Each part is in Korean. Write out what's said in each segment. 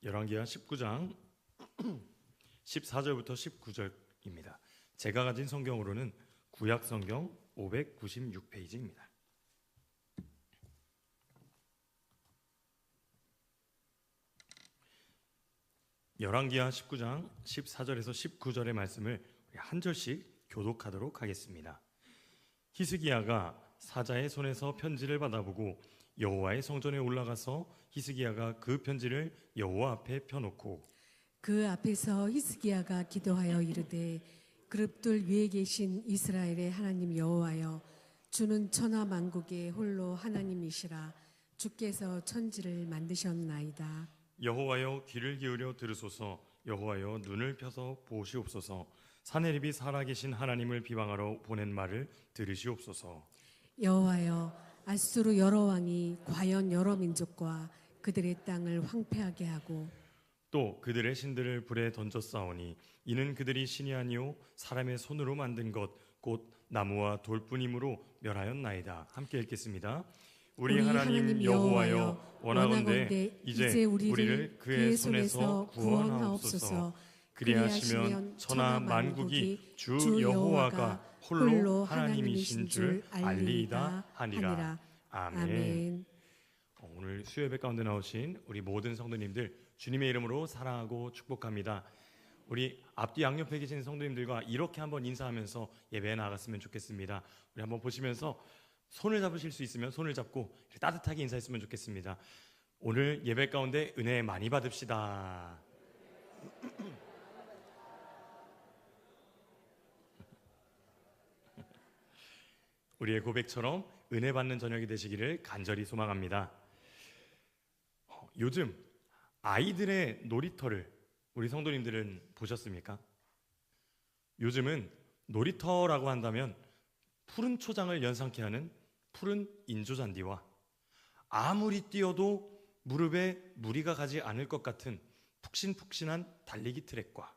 열왕기하 19장 14절부터 19절입니다. 제가 가진 성경으로는 구약 성경 596페이지입니다. 열왕기하 19장 14절에서 19절의 말씀을 한 절씩 교독하도록 하겠습니다. 히스기야가 사자의 손에서 편지를 받아보고 여호와의 성전에 올라가서 히스기야가 그 편지를 여호와 앞에 펴놓고 그 앞에서 히스기야가 기도하여 이르되 그룹들 위에 계신 이스라엘의 하나님 여호와여, 주는 천하 만국의 홀로 하나님이시라. 주께서 천지를 만드셨나이다. 여호와여, 귀를 기울여 들으소서. 여호와여, 눈을 펴서 보시옵소서. 사내립이 살아계신 하나님을 비방하러 보낸 말을 들으시옵소서. 여호와여, 앗수르 여러 왕이 과연 여러 민족과 그들의 땅을 황폐하게 하고 또 그들의 신들을 불에 던졌사오니 이는 그들이 신이 아니요 사람의 손으로 만든 것 곧 나무와 돌뿐이므로 멸하였나이다. 함께 읽겠습니다. 우리 하나님 여호와여, 원하건대 이제 우리를 그의 손에서 구원하옵소서. 그리하시면 천하 만국이 주 여호와가 홀로 하나님이신 줄 알리이다 하니라. 아멘. 오늘 수요예배 가운데 나오신 우리 모든 성도님들 주님의 이름으로 사랑하고 축복합니다. 우리 앞뒤 양옆에 계신 성도님들과 이렇게 한번 인사하면서 예배에 나아갔으면 좋겠습니다. 우리 한번 보시면서 손을 잡으실 수 있으면 손을 잡고 따뜻하게 인사했으면 좋겠습니다. 오늘 예배 가운데 은혜 많이 받읍시다. 우리의 고백처럼 은혜 받는 저녁이 되시기를 간절히 소망합니다. 요즘 아이들의 놀이터를 우리 성도님들은 보셨습니까? 요즘은 놀이터라고 한다면 푸른 초장을 연상케 하는 푸른 인조잔디와 아무리 뛰어도 무릎에 무리가 가지 않을 것 같은 푹신푹신한 달리기 트랙과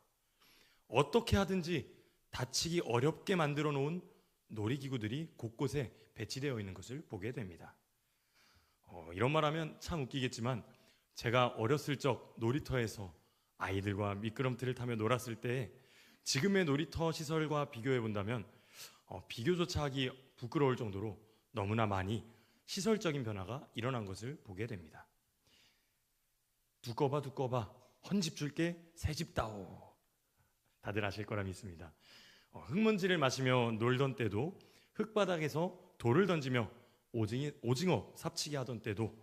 어떻게 하든지 다치기 어렵게 만들어 놓은 놀이기구들이 곳곳에 배치되어 있는 것을 보게 됩니다. 이런 말하면 참 웃기겠지만 제가 어렸을 적 놀이터에서 아이들과 미끄럼틀을 타며 놀았을 때 지금의 놀이터 시설과 비교해 본다면 비교조차 하기 부끄러울 정도로 너무나 많이 시설적인 변화가 일어난 것을 보게 됩니다. 두꺼봐 헌집 줄게 새집 다오. 다들 아실 거라 믿습니다. 흙먼지를 마시며 놀던 때도, 흙바닥에서 돌을 던지며 오징어 삽치기 하던 때도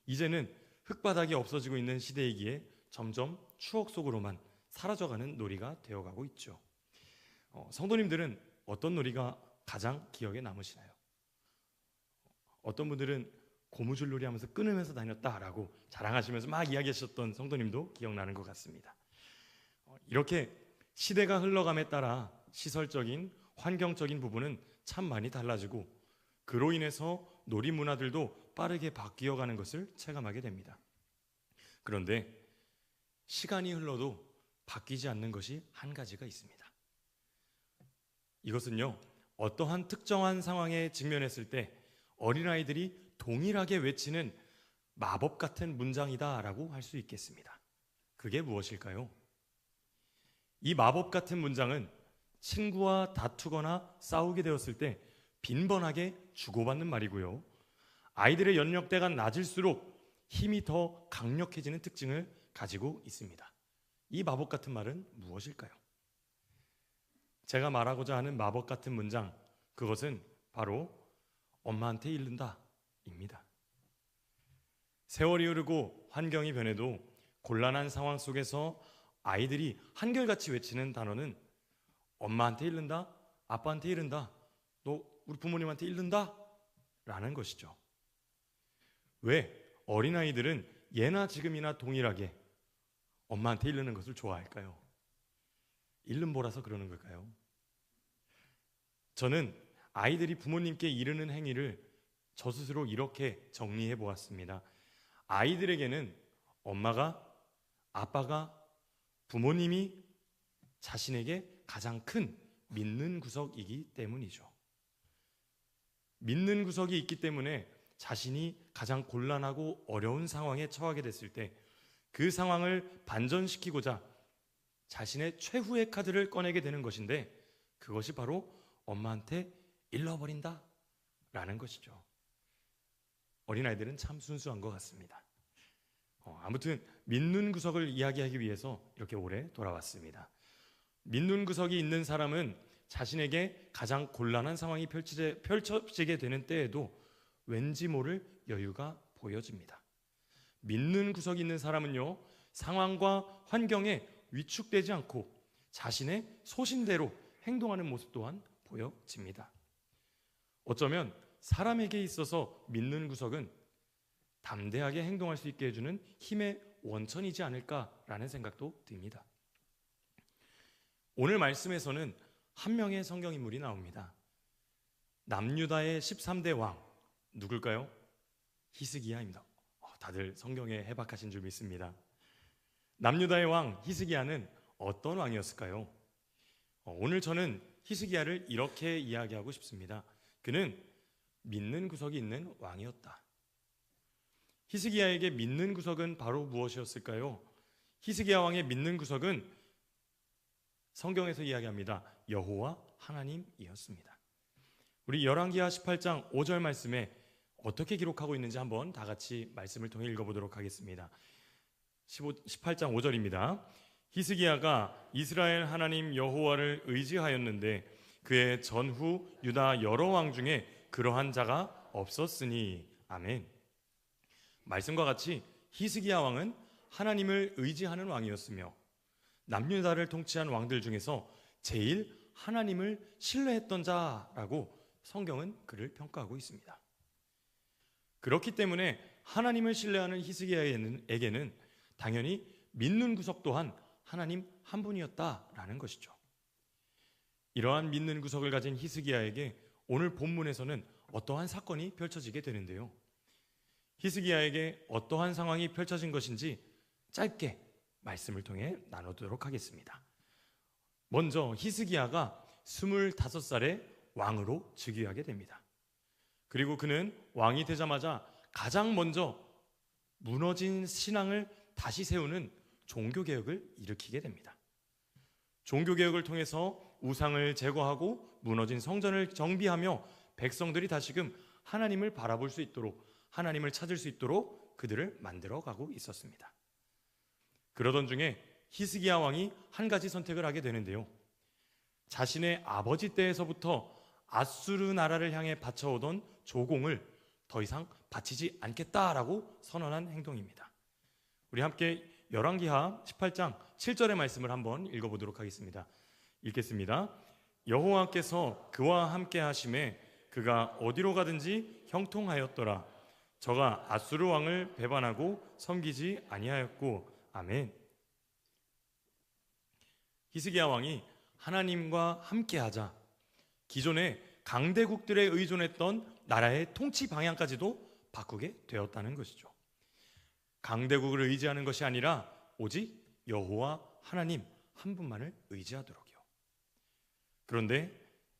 이제는 흙바닥이 없어지고 있는 시대이기에 점점 추억 속으로만 사라져가는 놀이가 되어가고 있죠. 성도님들은 어떤 놀이가 가장 기억에 남으시나요? 어떤 분들은 고무줄 놀이 하면서 끊으면서 다녔다라고 자랑하시면서 막 이야기하셨던 성도님도 기억나는 것 같습니다. 이렇게 시대가 흘러감에 따라 시설적인, 환경적인 부분은 참 많이 달라지고 그로 인해서 놀이 문화들도 빠르게 바뀌어가는 것을 체감하게 됩니다. 그런데 시간이 흘러도 바뀌지 않는 것이 한 가지가 있습니다. 이것은요, 어떠한 특정한 상황에 직면했을 때 어린아이들이 동일하게 외치는 마법 같은 문장이다라고 할 수 있겠습니다. 그게 무엇일까요? 이 마법 같은 문장은 친구와 다투거나 싸우게 되었을 때 빈번하게 주고받는 말이고요. 아이들의 연령대가 낮을수록 힘이 더 강력해지는 특징을 가지고 있습니다. 이 마법 같은 말은 무엇일까요? 제가 말하고자 하는 마법 같은 문장, 그것은 바로 엄마한테 잃는다 입니다. 세월이 흐르고 환경이 변해도 곤란한 상황 속에서 아이들이 한결같이 외치는 단어는 엄마한테 잃는다, 아빠한테 잃는다, 너 우리 부모님한테 잃는다 라는 것이죠. 왜 어린아이들은 예나 지금이나 동일하게 엄마한테 잃는 것을 좋아할까요? 잃는 보라서 그러는 걸까요? 저는 아이들이 부모님께 이르는 행위를 저 스스로 이렇게 정리해 보았습니다. 아이들에게는 엄마가, 아빠가, 부모님이 자신에게 가장 큰 믿는 구석이기 때문이죠. 믿는 구석이 있기 때문에 자신이 가장 곤란하고 어려운 상황에 처하게 됐을 때 그 상황을 반전시키고자 자신의 최후의 카드를 꺼내게 되는 것인데, 그것이 바로 엄마한테 잃어버린다 라는 것이죠. 어린아이들은 참 순수한 것 같습니다. 아무튼 민눈 구석을 이야기하기 위해서 이렇게 오래 돌아왔습니다. 민눈 구석이 있는 사람은 자신에게 가장 곤란한 상황이 펼쳐지게 되는 때에도 왠지 모를 여유가 보여집니다. 민눈 구석이 있는 사람은요, 상황과 환경에 위축되지 않고 자신의 소신대로 행동하는 모습 또한 보여집니다. 어쩌면 사람에게 있어서 민눈 구석은 담대하게 행동할 수 있게 해주는 힘의 원천이지 않을까라는 생각도 듭니다. 오늘 말씀에서는 한 명의 성경인물이 나옵니다. 남유다의 13대 왕, 누굴까요? 히스기야입니다. 다들 성경에 해박하신 줄 믿습니다. 남유다의 왕 히스기야는 어떤 왕이었을까요? 오늘 저는 히스기야를 이렇게 이야기하고 싶습니다. 그는 믿는 구석이 있는 왕이었다. 히스기야에게 믿는 구석은 바로 무엇이었을까요? 히스기야 왕의 믿는 구석은 성경에서 이야기합니다. 여호와 하나님이었습니다. 우리 열왕기하 18장 5절 말씀에 어떻게 기록하고 있는지 한번 다 같이 말씀을 통해 읽어보도록 하겠습니다. 18장 5절입니다. 히스기야가 이스라엘 하나님 여호와를 의지하였는데 그의 전후 유다 여러 왕 중에 그러한 자가 없었으니. 아멘. 말씀과 같이 히스기야 왕은 하나님을 의지하는 왕이었으며 남유다를 통치한 왕들 중에서 제일 하나님을 신뢰했던 자라고 성경은 그를 평가하고 있습니다. 그렇기 때문에 하나님을 신뢰하는 히스기야에게는 당연히 믿는 구석 또한 하나님 한 분이었다라는 것이죠. 이러한 믿는 구석을 가진 히스기야에게 오늘 본문에서는 어떠한 사건이 펼쳐지게 되는데요. 히스기야에게 어떠한 상황이 펼쳐진 것인지 짧게 말씀을 통해 나누도록 하겠습니다. 먼저 히스기야가 25살에 왕으로 즉위하게 됩니다. 그리고 그는 왕이 되자마자 가장 먼저 무너진 신앙을 다시 세우는 종교개혁을 일으키게 됩니다. 종교개혁을 통해서 우상을 제거하고 무너진 성전을 정비하며 백성들이 다시금 하나님을 바라볼 수 있도록, 하나님을 찾을 수 있도록 그들을 만들어가고 있었습니다. 그러던 중에 히스기야 왕이 한 가지 선택을 하게 되는데요. 자신의 아버지 때에서부터 아수르 나라를 향해 바쳐오던 조공을 더 이상 바치지 않겠다라고 선언한 행동입니다. 우리 함께 열왕기하 18장 7절의 말씀을 한번 읽어보도록 하겠습니다. 읽겠습니다. 여호와께서 그와 함께 하심에 그가 어디로 가든지 형통하였더라. 저가 아수르 왕을 배반하고 섬기지 아니하였고. 아멘. 히스기야 왕이 하나님과 함께하자 기존의 강대국들에 의존했던 나라의 통치 방향까지도 바꾸게 되었다는 것이죠. 강대국을 의지하는 것이 아니라 오직 여호와 하나님 한 분만을 의지하도록요. 그런데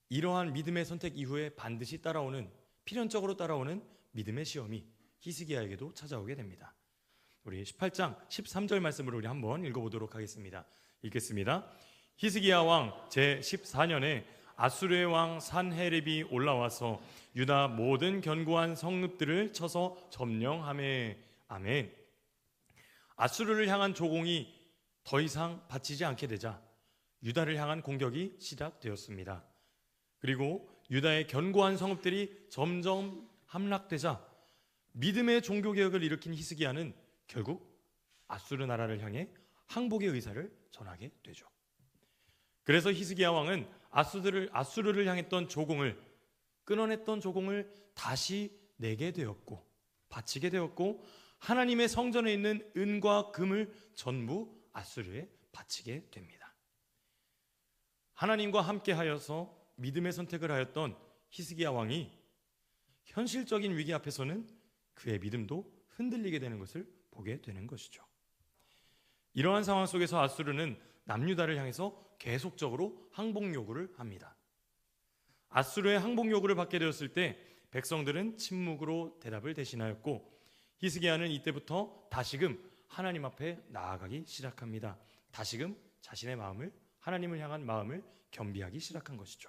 이러한 믿음의 선택 이후에 반드시 따라오는, 필연적으로 따라오는 믿음의 시험이 히스기야에게도 찾아오게 됩니다. 우리 18장 13절 말씀을 우리 한번 읽어보도록 하겠습니다. 읽겠습니다. 히스기야 왕 제14년에 아수르의 왕 산헤립이 올라와서 유다 모든 견고한 성읍들을 쳐서 점령하매. 아멘. 아수르를 향한 조공이 더 이상 바치지 않게 되자 유다를 향한 공격이 시작되었습니다. 그리고 유다의 견고한 성읍들이 점점 함락되자 믿음의 종교개혁을 일으킨 히스기야는 결국 아수르 나라를 향해 항복의 의사를 전하게 되죠. 그래서 히스기야 왕은 아수르를 향했던 조공을, 끊어냈던 조공을 다시 내게 되었고 바치게 되었고, 하나님의 성전에 있는 은과 금을 전부 아수르에 바치게 됩니다. 하나님과 함께하여서 믿음의 선택을 하였던 히스기야 왕이 현실적인 위기 앞에서는 그의 믿음도 흔들리게 되는 것을 보게 되는 것이죠. 이러한 상황 속에서 아수르는 남유다를 향해서 계속적으로 항복 요구를 합니다. 아수르의 항복 요구를 받게 되었을 때 백성들은 침묵으로 대답을 대신하였고, 히스기야는 이때부터 다시금 하나님 앞에 나아가기 시작합니다. 다시금 자신의 마음을, 하나님을 향한 마음을 겸비하기 시작한 것이죠.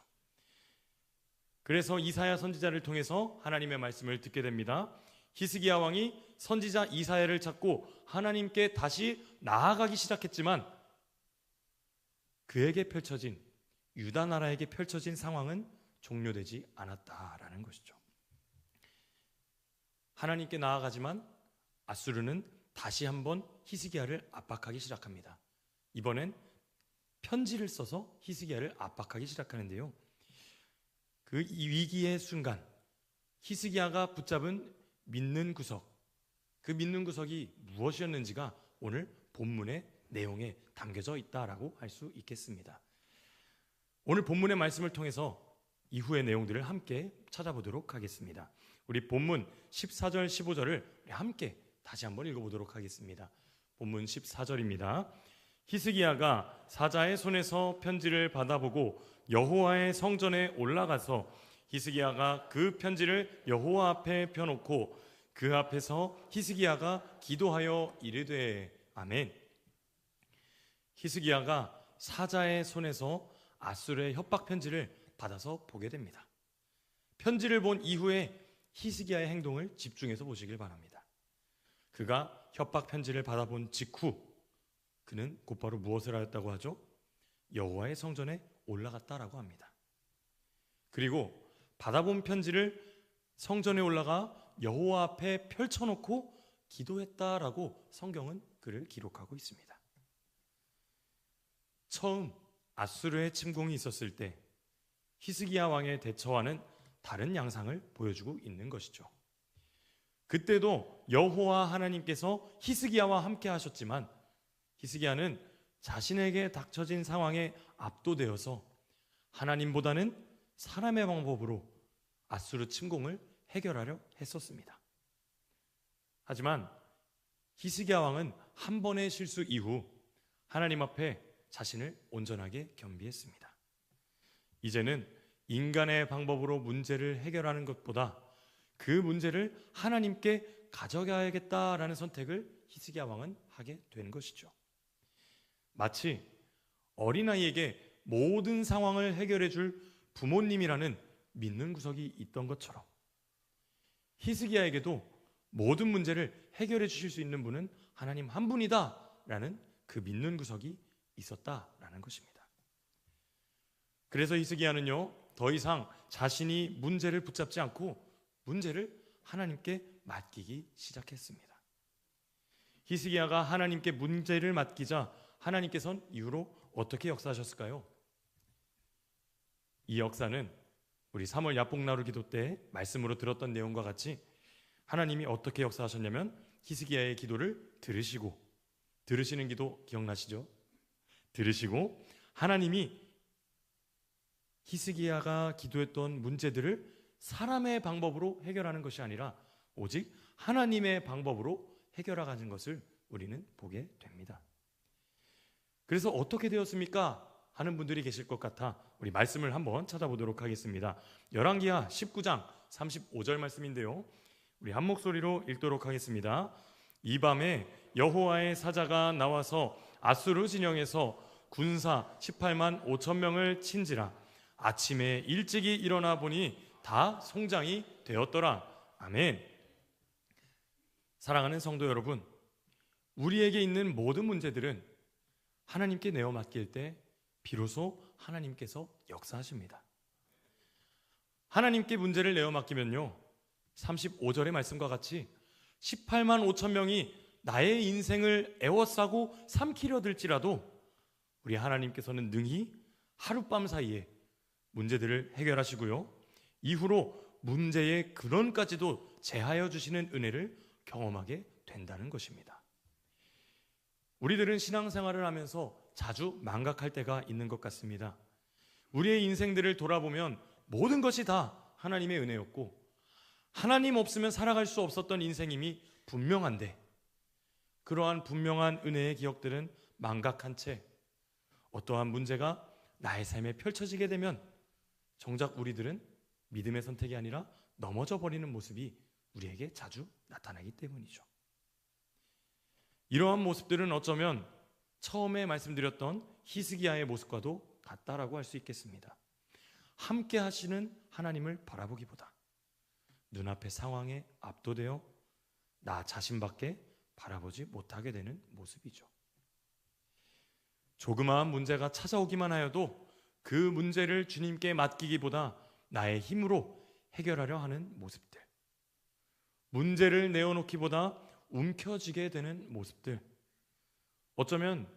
그래서 이사야 선지자를 통해서 하나님의 말씀을 듣게 됩니다. 히스기야 왕이 선지자 이사야를 찾고 하나님께 다시 나아가기 시작했지만 그에게 펼쳐진, 유다 나라에게 펼쳐진 상황은 종료되지 않았다라는 것이죠. 하나님께 나아가지만 아수르는 다시 한번 히스기야를 압박하기 시작합니다. 이번엔 편지를 써서 히스기야를 압박하기 시작하는데요. 그 위기의 순간 히스기야가 붙잡은 믿는 구석, 그 믿는 구석이 무엇이었는지가 오늘 본문의 내용에 담겨져 있다라고 할 수 있겠습니다. 오늘 본문의 말씀을 통해서 이후의 내용들을 함께 찾아보도록 하겠습니다. 우리 본문 14절 15절을 함께 다시 한번 읽어보도록 하겠습니다. 본문 14절입니다. 히스기야가 사자의 손에서 편지를 받아보고 여호와의 성전에 올라가서 히스기야가 그 편지를 여호와 앞에 펴놓고 그 앞에서 히스기야가 기도하여 이르되 아멘. 히스기야가 사자의 손에서 아수르의 협박 편지를 받아서 보게 됩니다. 편지를 본 이후에 히스기야의 행동을 집중해서 보시길 바랍니다. 그가 협박 편지를 받아본 직후 그는 곧바로 무엇을 하였다고 하죠? 여호와의 성전에 올라갔다라고 합니다. 그리고 받아본 편지를 성전에 올라가 여호와 앞에 펼쳐놓고 기도했다라고 성경은 그를 기록하고 있습니다. 처음 아수르의 침공이 있었을 때 히스기야 왕의 대처와는 다른 양상을 보여주고 있는 것이죠. 그때도 여호와 하나님께서 히스기야와 함께 하셨지만 히스기야는 자신에게 닥쳐진 상황에 압도되어서 하나님보다는 사람의 방법으로 아수르 침공을 해결하려 했었습니다. 하지만 히스기야 왕은 한 번의 실수 이후 하나님 앞에 자신을 온전하게 겸비했습니다. 이제는 인간의 방법으로 문제를 해결하는 것보다 그 문제를 하나님께 가져가야겠다라는 선택을 히스기야 왕은 하게 된 것이죠. 마치 어린아이에게 모든 상황을 해결해 줄 부모님이라는 믿는 구석이 있던 것처럼 히스기야에게도 모든 문제를 해결해 주실 수 있는 분은 하나님 한 분이다라는 그 믿는 구석이 있었다라는 것입니다. 그래서 히스기야는요, 더 이상 자신이 문제를 붙잡지 않고 문제를 하나님께 맡기기 시작했습니다. 히스기야가 하나님께 문제를 맡기자 하나님께서는 이후로 어떻게 역사하셨을까요? 이 역사는 우리 3월 야복나루 기도 때 말씀으로 들었던 내용과 같이 하나님이 어떻게 역사하셨냐면 히스기야의 기도를 들으시는 기도 기억나시죠? 들으시고 하나님이 히스기야가 기도했던 문제들을 사람의 방법으로 해결하는 것이 아니라 오직 하나님의 방법으로 해결하는 것을 우리는 보게 됩니다. 그래서 어떻게 되었습니까? 하는 분들이 계실 것 같아 우리 말씀을 한번 찾아보도록 하겠습니다. 열왕기하 19장 35절 말씀인데요. 우리 한 목소리로 읽도록 하겠습니다. 이 밤에 여호와의 사자가 나와서 아수르 진영에서 군사 18만 5천 명을 친지라. 아침에 일찍이 일어나 보니 다 송장이 되었더라. 아멘. 사랑하는 성도 여러분, 우리에게 있는 모든 문제들은 하나님께 내어 맡길 때 비로소 하나님께서 역사하십니다. 하나님께 문제를 내어 맡기면요, 35절의 말씀과 같이 18만 5천 명이 나의 인생을 애워싸고 삼키려 들지라도 우리 하나님께서는 능히 하룻밤 사이에 문제들을 해결하시고요, 이후로 문제의 근원까지도 제하여 주시는 은혜를 경험하게 된다는 것입니다. 우리들은 신앙생활을 하면서 자주 망각할 때가 있는 것 같습니다. 우리의 인생들을 돌아보면 모든 것이 다 하나님의 은혜였고 하나님 없으면 살아갈 수 없었던 인생임이 분명한데 그러한 분명한 은혜의 기억들은 망각한 채 어떠한 문제가 나의 삶에 펼쳐지게 되면 정작 우리들은 믿음의 선택이 아니라 넘어져 버리는 모습이 우리에게 자주 나타나기 때문이죠. 이러한 모습들은 어쩌면 처음에 말씀드렸던 히스기야의 모습과도 같다라고 할 수 있겠습니다. 함께 하시는 하나님을 바라보기보다 눈앞의 상황에 압도되어 나 자신밖에 바라보지 못하게 되는 모습이죠. 조그마한 문제가 찾아오기만 하여도 그 문제를 주님께 맡기기보다 나의 힘으로 해결하려 하는 모습들, 문제를 내어놓기보다 움켜쥐게 되는 모습들, 어쩌면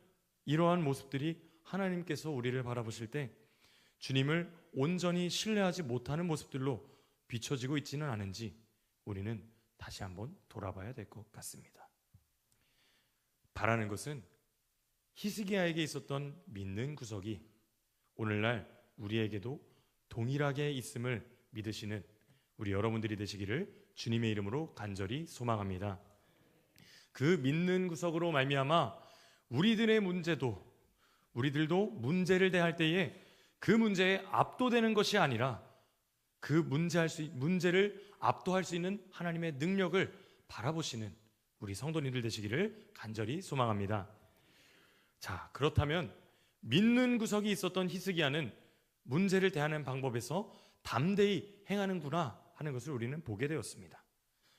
이러한 모습들이 하나님께서 우리를 바라보실 때 주님을 온전히 신뢰하지 못하는 모습들로 비춰지고 있지는 않은지 우리는 다시 한번 돌아봐야 될 것 같습니다. 바라는 것은 히스기야에게 있었던 믿는 구석이 오늘날 우리에게도 동일하게 있음을 믿으시는 우리 여러분들이 되시기를 주님의 이름으로 간절히 소망합니다. 그 믿는 구석으로 말미암아 우리들도 문제를 대할 때에 그 문제에 압도되는 것이 아니라 그 문제를 압도할 수 있는 하나님의 능력을 바라보시는 우리 성도님들 되시기를 간절히 소망합니다. 자, 그렇다면 믿는 구석이 있었던 히스기야는 문제를 대하는 방법에서 담대히 행하는구나 하는 것을 우리는 보게 되었습니다.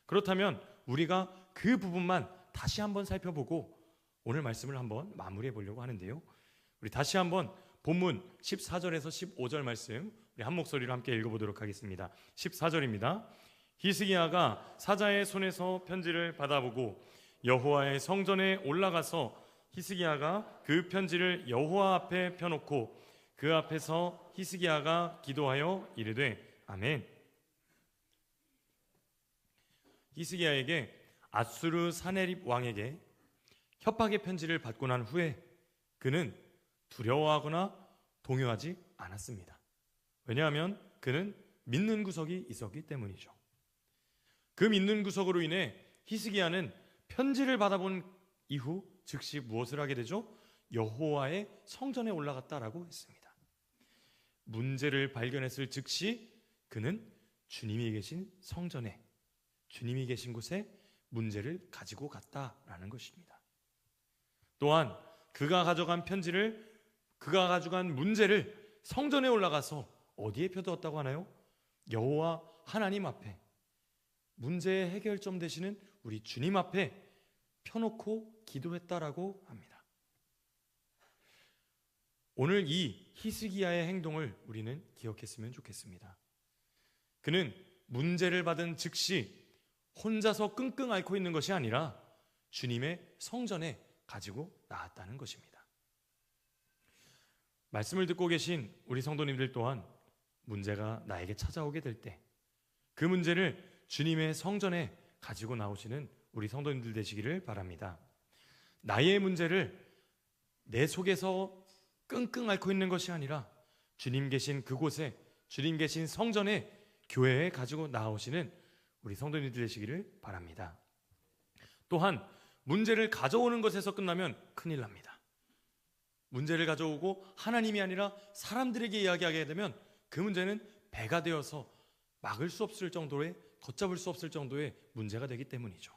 그렇다면 우리가 그 부분만 다시 한번 살펴보고 오늘 말씀을 한번 마무리해 보려고 하는데요. 우리 다시 한번 본문 14절에서 15절 말씀 우리 한 목소리로 함께 읽어보도록 하겠습니다. 14절입니다. 히스기야가 사자의 손에서 편지를 받아보고 여호와의 성전에 올라가서 히스기야가 그 편지를 여호와 앞에 펴놓고 그 앞에서 히스기야가 기도하여 이르되 아멘. 히스기야에게 아수르 사네립 왕에게 협박의 편지를 받고 난 후에 그는 두려워하거나 동요하지 않았습니다. 왜냐하면 그는 믿는 구석이 있었기 때문이죠. 그 믿는 구석으로 인해 히스기야는 편지를 받아본 이후 즉시 무엇을 하게 되죠? 여호와의 성전에 올라갔다라고 했습니다. 문제를 발견했을 즉시 그는 주님이 계신 성전에, 주님이 계신 곳에 문제를 가지고 갔다라는 것입니다. 또한 그가 가져간 문제를 성전에 올라가서 어디에 펴두었다고 하나요? 여호와 하나님 앞에, 문제의 해결점 되시는 우리 주님 앞에 펴놓고 기도했다라고 합니다. 오늘 이 히스기야의 행동을 우리는 기억했으면 좋겠습니다. 그는 문제를 받은 즉시 혼자서 끙끙 앓고 있는 것이 아니라 주님의 성전에 가지고 나았다는 것입니다. 말씀을 듣고 계신 우리 성도님들 또한 문제가 나에게 찾아오게 될 때 그 문제를 주님의 성전에 가지고 나오시는 우리 성도님들 되시기를 바랍니다. 나의 문제를 내 속에서 끙끙 앓고 있는 것이 아니라 주님 계신 그곳에, 주님 계신 성전에, 교회에 가지고 나오시는 우리 성도님들 되시기를 바랍니다. 또한 문제를 가져오는 것에서 끝나면 큰일 납니다. 문제를 가져오고 하나님이 아니라 사람들에게 이야기하게 되면 그 문제는 배가 되어서 막을 수 없을 정도의, 걷잡을 수 없을 정도의 문제가 되기 때문이죠.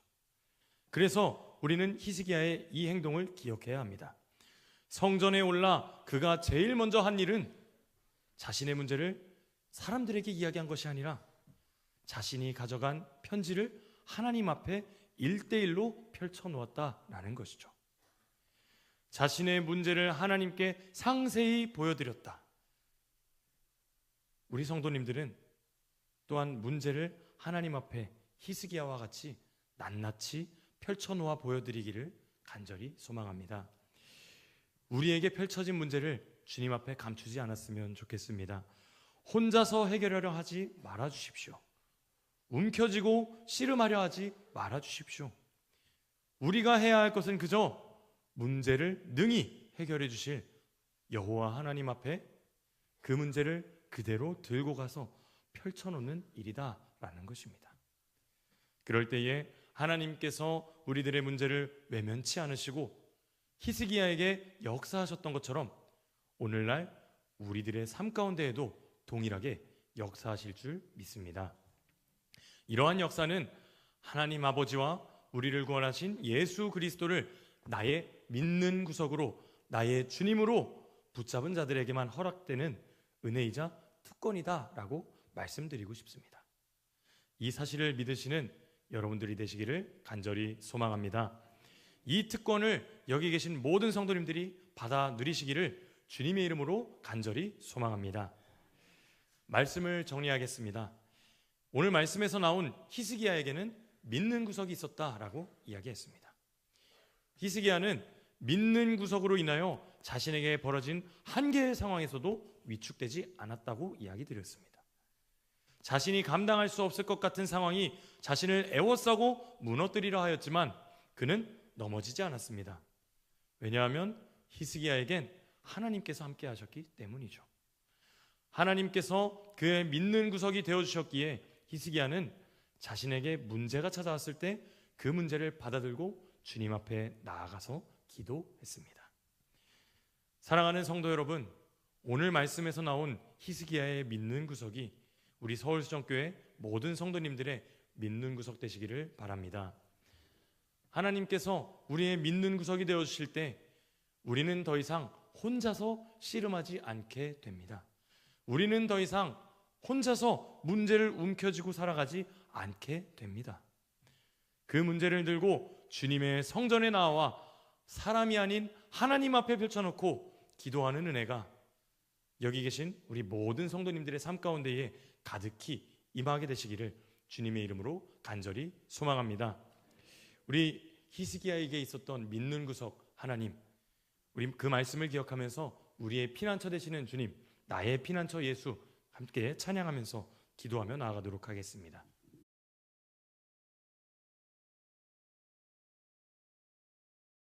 그래서 우리는 히스기야의 이 행동을 기억해야 합니다. 성전에 올라 그가 제일 먼저 한 일은 자신의 문제를 사람들에게 이야기한 것이 아니라 자신이 가져간 편지를 하나님 앞에 1대1로 펼쳐놓았다라는 것이죠. 자신의 문제를 하나님께 상세히 보여드렸다. 우리 성도님들은 또한 문제를 하나님 앞에 히스기야와 같이 낱낱이 펼쳐놓아 보여드리기를 간절히 소망합니다. 우리에게 펼쳐진 문제를 주님 앞에 감추지 않았으면 좋겠습니다. 혼자서 해결하려 하지 말아주십시오. 움켜쥐고 씨름하려 하지 말아주십시오. 우리가 해야 할 것은 그저 문제를 능히 해결해 주실 여호와 하나님 앞에 그 문제를 그대로 들고 가서 펼쳐놓는 일이다라는 것입니다. 그럴 때에 하나님께서 우리들의 문제를 외면치 않으시고 히스기야에게 역사하셨던 것처럼 오늘날 우리들의 삶 가운데에도 동일하게 역사하실 줄 믿습니다. 이러한 역사는 하나님 아버지와 우리를 구원하신 예수 그리스도를 나의 믿는 구석으로, 나의 주님으로 붙잡은 자들에게만 허락되는 은혜이자 특권이다라고 말씀드리고 싶습니다. 이 사실을 믿으시는 여러분들이 되시기를 간절히 소망합니다. 이 특권을 여기 계신 모든 성도님들이 받아 누리시기를 주님의 이름으로 간절히 소망합니다. 말씀을 정리하겠습니다. 오늘 말씀에서 나온 히스기야에게는 믿는 구석이 있었다라고 이야기했습니다. 히스기야는 믿는 구석으로 인하여 자신에게 벌어진 한계의 상황에서도 위축되지 않았다고 이야기 드렸습니다. 자신이 감당할 수 없을 것 같은 상황이 자신을 애워싸고 무너뜨리려 하였지만 그는 넘어지지 않았습니다. 왜냐하면 히스기야에겐 하나님께서 함께 하셨기 때문이죠. 하나님께서 그의 믿는 구석이 되어주셨기에 히스기야는 자신에게 문제가 찾아왔을 때 그 문제를 받아들고 주님 앞에 나아가서 기도했습니다. 사랑하는 성도 여러분, 오늘 말씀에서 나온 히스기야의 믿는 구석이 우리 서울수정교회 모든 성도님들의 믿는 구석 되시기를 바랍니다. 하나님께서 우리의 믿는 구석이 되어주실 때 우리는 더 이상 혼자서 씨름하지 않게 됩니다. 우리는 더 이상 혼자서 문제를 움켜쥐고 살아가지 않게 됩니다. 그 문제를 들고 주님의 성전에 나와 사람이 아닌 하나님 앞에 펼쳐놓고 기도하는 은혜가 여기 계신 우리 모든 성도님들의 삶 가운데에 가득히 임하게 되시기를 주님의 이름으로 간절히 소망합니다. 우리 히스기야에게 있었던 믿는 구석 하나님, 우리 그 말씀을 기억하면서 우리의 피난처 되시는 주님, 나의 피난처 예수 함께 찬양하면서 기도하며 나아가도록 하겠습니다.